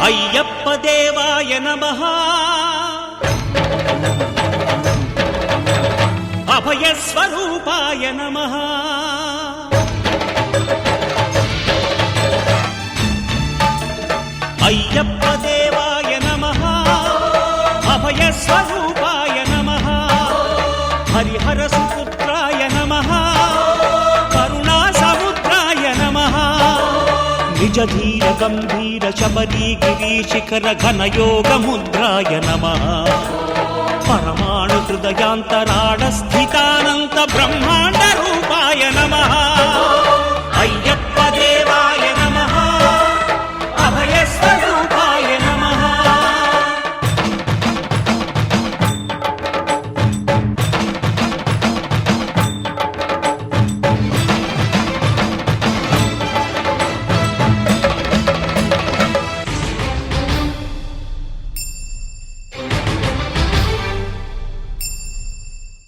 అయ్యప్ప దేవాయ నమః అభయ స్వరూపాయ నమః అయ్యప్ప దేవాయ నమః అభయ స్వరూపాయ నమః హరిహర సుపుత్రాయ నమః కరుణా సముద్రాయ నమః నిజ ధీర గంభీర శబరీ గిరి శిఖర ఘన యోగ ముద్రాయ నమః పరమాణు హృదయాంతరాళ స్థితానంత బ్రహ్మాండ రూపాయ నమః అయ్యప్ప దేవాయ నమః అభయ స్వరూపాయ నమః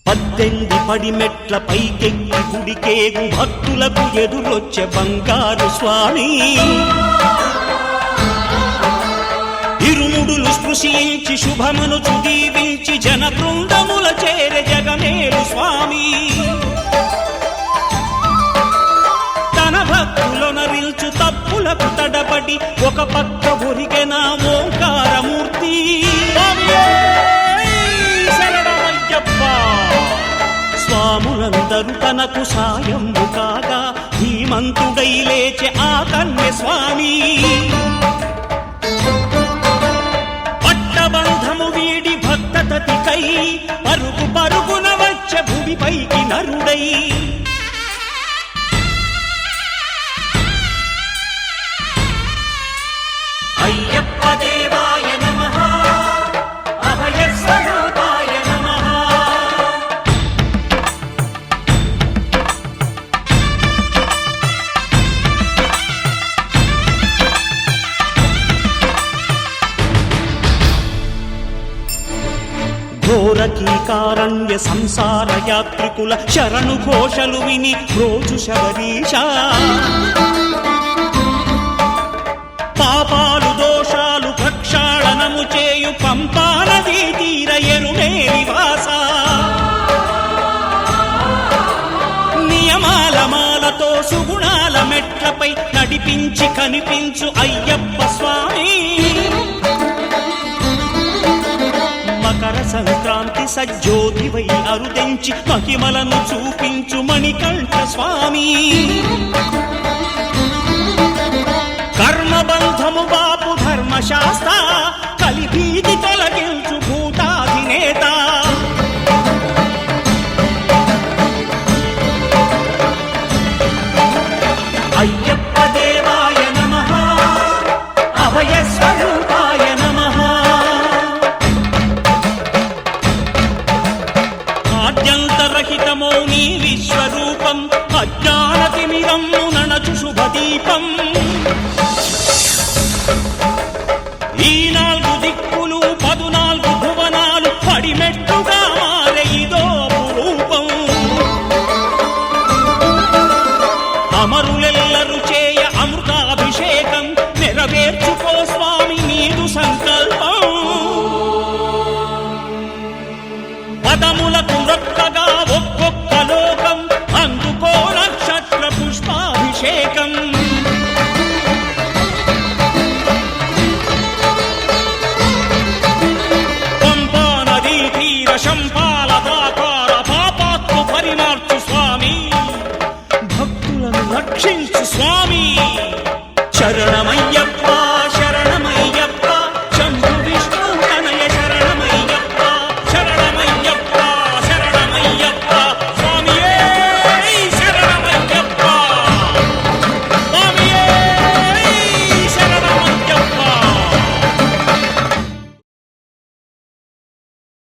పద్దెంది పడిమెట్ల పైకెక్కి గుడికేగు భక్తులకు ఎదురొచ్చే బంగారు స్వామి ఇరుముడులు స్పృశించి శుభమనుచు దీవించి జన బృందముల చేరే జగమేలు స్వామి తన భక్తులొనరిల్చు తప్పులకు తడబడి ఒక పక్క ఒరిగెన ఓంకారమూర్తి స్వాములందరూ తనకు సాయంబు కాగా ధీమంతుడై లేచే ఆ కన్య స్వామి పట్టబంధము వీడి భక్తతతికై పరుగు పరుగున వచ్చే భూమిపైకి నరుడై అయ్యప్ప దేవాయ నమః అభయ స్వరూపాయ నమః ఘోరకీకారణ్య సంసార యాత్రికుల శరణు ఘోషలు విని రోజు శబరీష పాపాలు దోషాలు ప్రక్షాళనము చేయు పంపానదీ తీర ఎరుమే నివాస నియమాల మాలతో సుగుణాల మెట్లపై నడిపించి కనిపించు అయ్యప్ప స్వామి మకర సంక్రాంతి సజ్జోతివై అరుదెంచి మహిమలను చూపించు మణికంఠ స్వామి కర్మబంధము బాపు ధర్మశాస్త్ర కలిభీతి తొలగించు భూతాధినేత అయ్యప్ప దేవాయ నమః అభయ స్వరూపాయ నమః ఆద్యంతరహితమో నీ విశ్వరూపం అజ్ఞానతిమిరము నణచు శుభదీపం ఈ 4 దిక్కులు 14 భువనాలు పడిమెట్టుగా మారే ఇదో రూపం అమరులెల్లరు చేయ అమృతాభిషేకం నెరవేర్చుకో స్వామి నీదు సంకల్పం